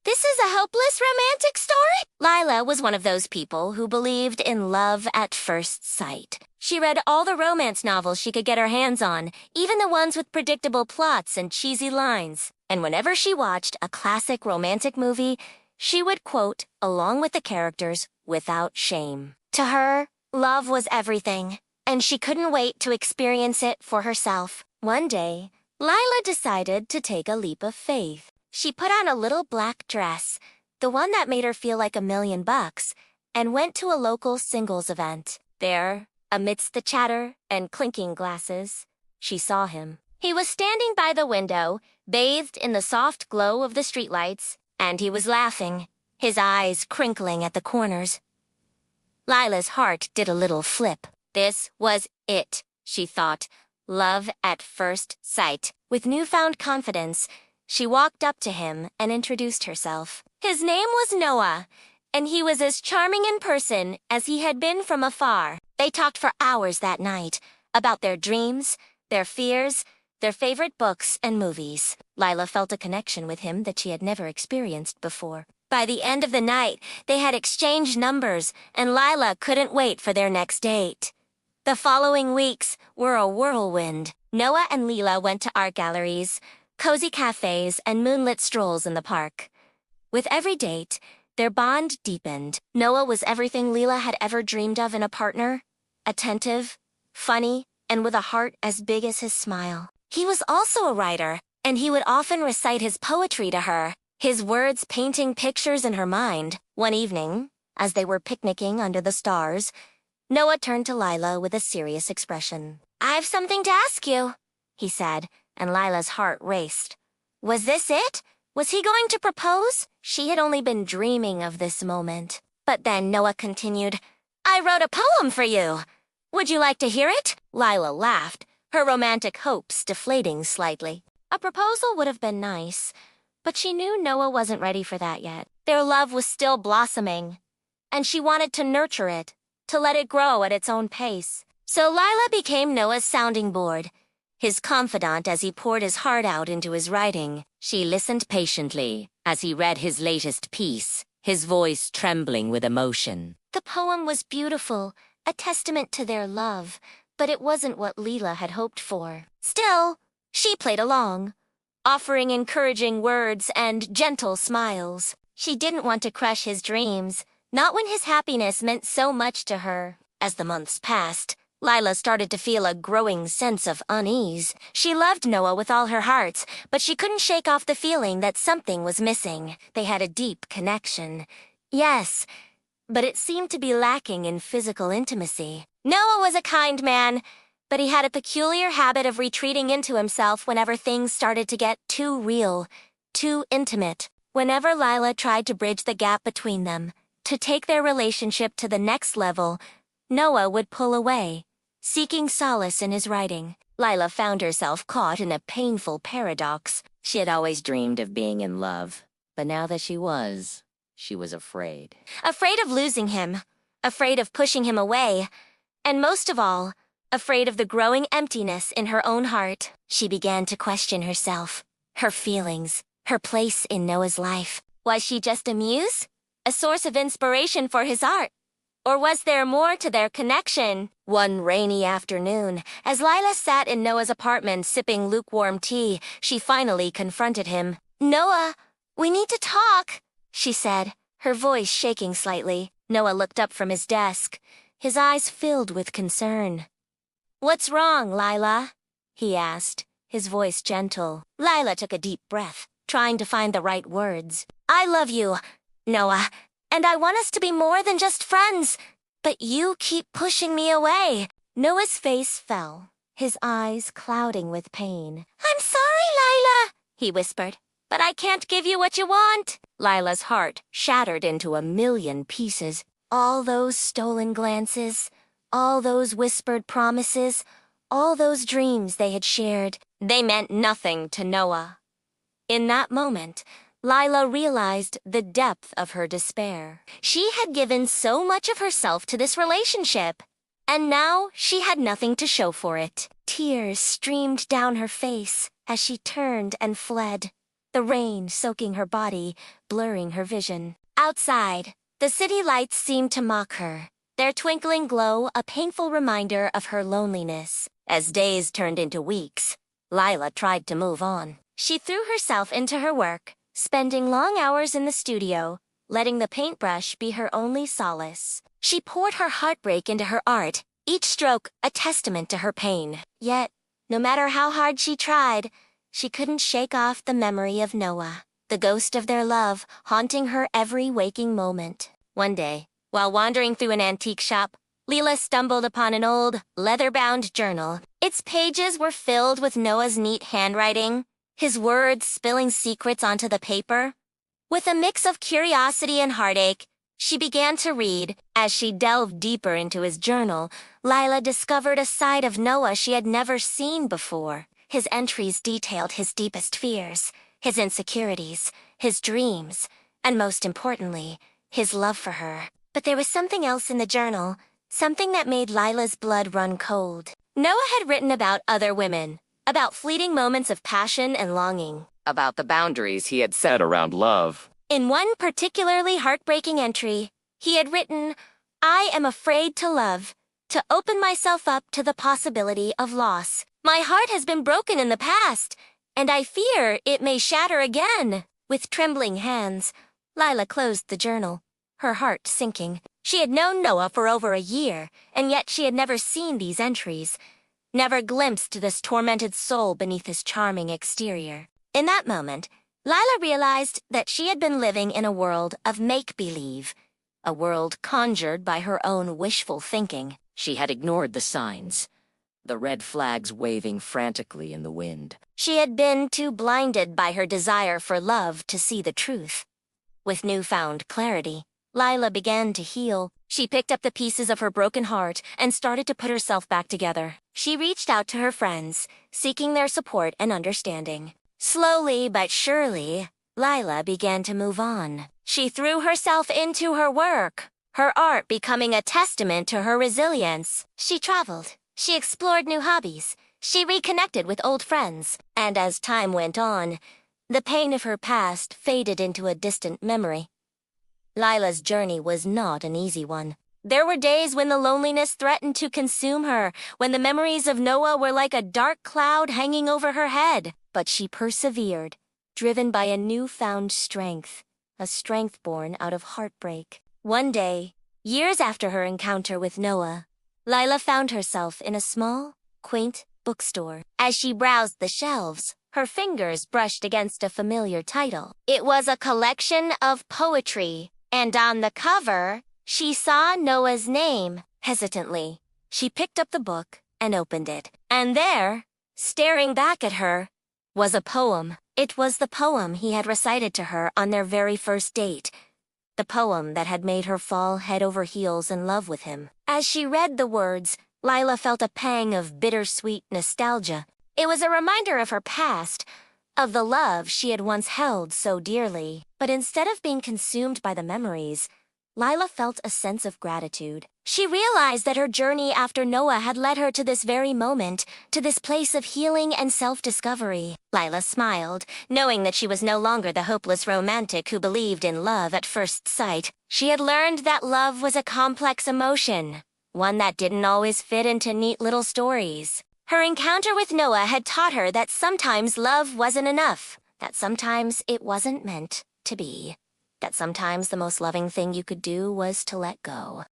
This is a hopeless romantic story? Lila was one of those people who believed in love at first sight. She read all the romance novels she could get her hands on, even the ones with predictable plots and cheesy lines. And whenever she watched a classic romantic movie, she would quote along with the characters without shame. To her, love was everything, and she couldn't wait to experience it for herself. One day, Lila decided to take a leap of faith. She put on a little black dress, the one that made her feel like $1,000,000, and went to a local singles event. There, amidst the chatter and clinking glasses, she saw him. He was standing by the window, bathed in the soft glow of the streetlights, and he was laughing, his eyes crinkling at the corners. Lila's heart did a little flip. This was it, she thought. Love at first sight. With newfound confidence, she walked up to him and introduced herself. His name was Noah, and he was as charming in person as he had been from afar. They talked for hours that night about their dreams, their fears, their favorite books and movies. Lila felt a connection with him that she had never experienced before. By the end of the night, they had exchanged numbers, and Lila couldn't wait for their next date. The following weeks were a whirlwind. Noah and Lila went to art galleries, cozy cafes, and moonlit strolls in the park. With every date, their bond deepened. Noah was everything Lila had ever dreamed of in a partner: attentive, funny, and with a heart as big as his smile. He was also a writer, and he would often recite his poetry to her, his words painting pictures in her mind. One evening, as they were picnicking under the stars, Noah turned to Lila with a serious expression. "I've something to ask you," he said, and Lila's heart raced. Was this it? Was he going to propose? She had only been dreaming of this moment. But then Noah continued, "I wrote a poem for you. Would you like to hear it?" Lila laughed, her romantic hopes deflating slightly. A proposal would have been nice, but she knew Noah wasn't ready for that yet. Their love was still blossoming, and she wanted to nurture it, to let it grow at its own pace. So Lila became Noah's sounding board, his confidant as he poured his heart out into his writing. She listened patiently as he read his latest piece, his voice trembling with emotion. The poem was beautiful, a testament to their love, but it wasn't what Lila had hoped for. Still, she played along, offering encouraging words and gentle smiles. She didn't want to crush his dreams, not when his happiness meant so much to her. As the months passed, Lila started to feel a growing sense of unease. She loved Noah with all her heart, but she couldn't shake off the feeling that something was missing. They had a deep connection. Yes, but it seemed to be lacking in physical intimacy. Noah was a kind man, but he had a peculiar habit of retreating into himself whenever things started to get too real, too intimate. Whenever Lila tried to bridge the gap between them, to take their relationship to the next level, Noah would pull away, seeking solace in his writing. Lila found herself caught in a painful paradox. She had always dreamed of being in love, but now that she was afraid. Afraid of losing him, afraid of pushing him away, and most of all, afraid of the growing emptiness in her own heart. She began to question herself, her feelings, her place in Noah's life. Was she just a muse? A source of inspiration for his art? Or was there more to their connection? One rainy afternoon, as Lila sat in Noah's apartment sipping lukewarm tea, she finally confronted him. "Noah, we need to talk," she said, her voice shaking slightly. Noah looked up from his desk, his eyes filled with concern. "What's wrong, Lila?" he asked, his voice gentle. Lila took a deep breath, trying to find the right words. "I love you, Noah, and I want us to be more than just friends, but you keep pushing me away." Noah's face fell, his eyes clouding with pain. "I'm sorry, Lila," he whispered, "but I can't give you what you want." Lila's heart shattered into a million pieces. All those stolen glances, all those whispered promises, all those dreams they had shared, they meant nothing to Noah. In that moment, Lila realized the depth of her despair. She had given so much of herself to this relationship, and now she had nothing to show for it. Tears streamed down her face as she turned and fled. the rain soaking her body, blurring her vision. Outside, the city lights seemed to mock her, their twinkling glow a painful reminder of her loneliness. As days turned into weeks, Lila tried to move on. She threw herself into her work, spending long hours in the studio, letting the paintbrush be her only solace. She poured her heartbreak into her art, each stroke a testament to her pain. Yet, no matter how hard she tried, she couldn't shake off the memory of Noah, the ghost of their love haunting her every waking moment. One day, while wandering through an antique shop, Lila stumbled upon an old, leather-bound journal. Its pages were filled with Noah's neat handwriting, his words spilling secrets onto the paper. With a mix of curiosity and heartache, she began to read. As she delved deeper into his journal, Lila discovered a side of Noah she had never seen before. His entries detailed his deepest fears, his insecurities, his dreams, and most importantly, his love for her. But there was something else in the journal, something that made Lila's blood run cold. Noah had written about other women, about fleeting moments of passion and longing, About the boundaries he had set around love. In one particularly heartbreaking entry, he had written, "I am afraid to love, to open myself up to the possibility of loss. My heart has been broken in the past, and I fear it may shatter again." With trembling hands, Lila closed the journal, her heart sinking. She had known Noah for over a year, and yet she had never seen these entries, never glimpsed this tormented soul beneath his charming exterior. In that moment, Lila realized that she had been living in a world of make-believe, a world conjured by her own wishful thinking. She had ignored the signs, the red flags waving frantically in the wind. She had been too blinded by her desire for love to see the truth. With newfound clarity, Lila began to heal. She picked up the pieces of her broken heart and started to put herself back together. She reached out to her friends, seeking their support and understanding. Slowly but surely, Lila began to move on. She threw herself into her work, her art becoming a testament to her resilience. She traveled. She explored new hobbies. She reconnected with old friends. And as time went on, the pain of her past faded into a distant memory. Lila's journey was not an easy one. There were days when the loneliness threatened to consume her, when the memories of Noah were like a dark cloud hanging over her head. But she persevered, driven by a newfound strength, a strength born out of heartbreak. One day, years after her encounter with Noah, Lila found herself in a small, quaint bookstore. As she browsed the shelves, her fingers brushed against a familiar title. It was a collection of poetry, and on the cover, she saw Noah's name. Hesitantly, she picked up the book and opened it. And there, staring back at her, was a poem. It was the poem he had recited to her on their very first date. The poem that had made her fall head over heels in love with him. As she read the words, Lila felt a pang of bittersweet nostalgia. It was a reminder of her past, of the love she had once held so dearly. But instead of being consumed by the memories, Lila felt a sense of gratitude. She realized that her journey after Noah had led her to this very moment, to this place of healing and self-discovery. Lila smiled, knowing that she was no longer the hopeless romantic who believed in love at first sight. She had learned that love was a complex emotion, one that didn't always fit into neat little stories. Her encounter with Noah had taught her that sometimes love wasn't enough, that sometimes it wasn't meant to be, that sometimes the most loving thing you could do was to let go.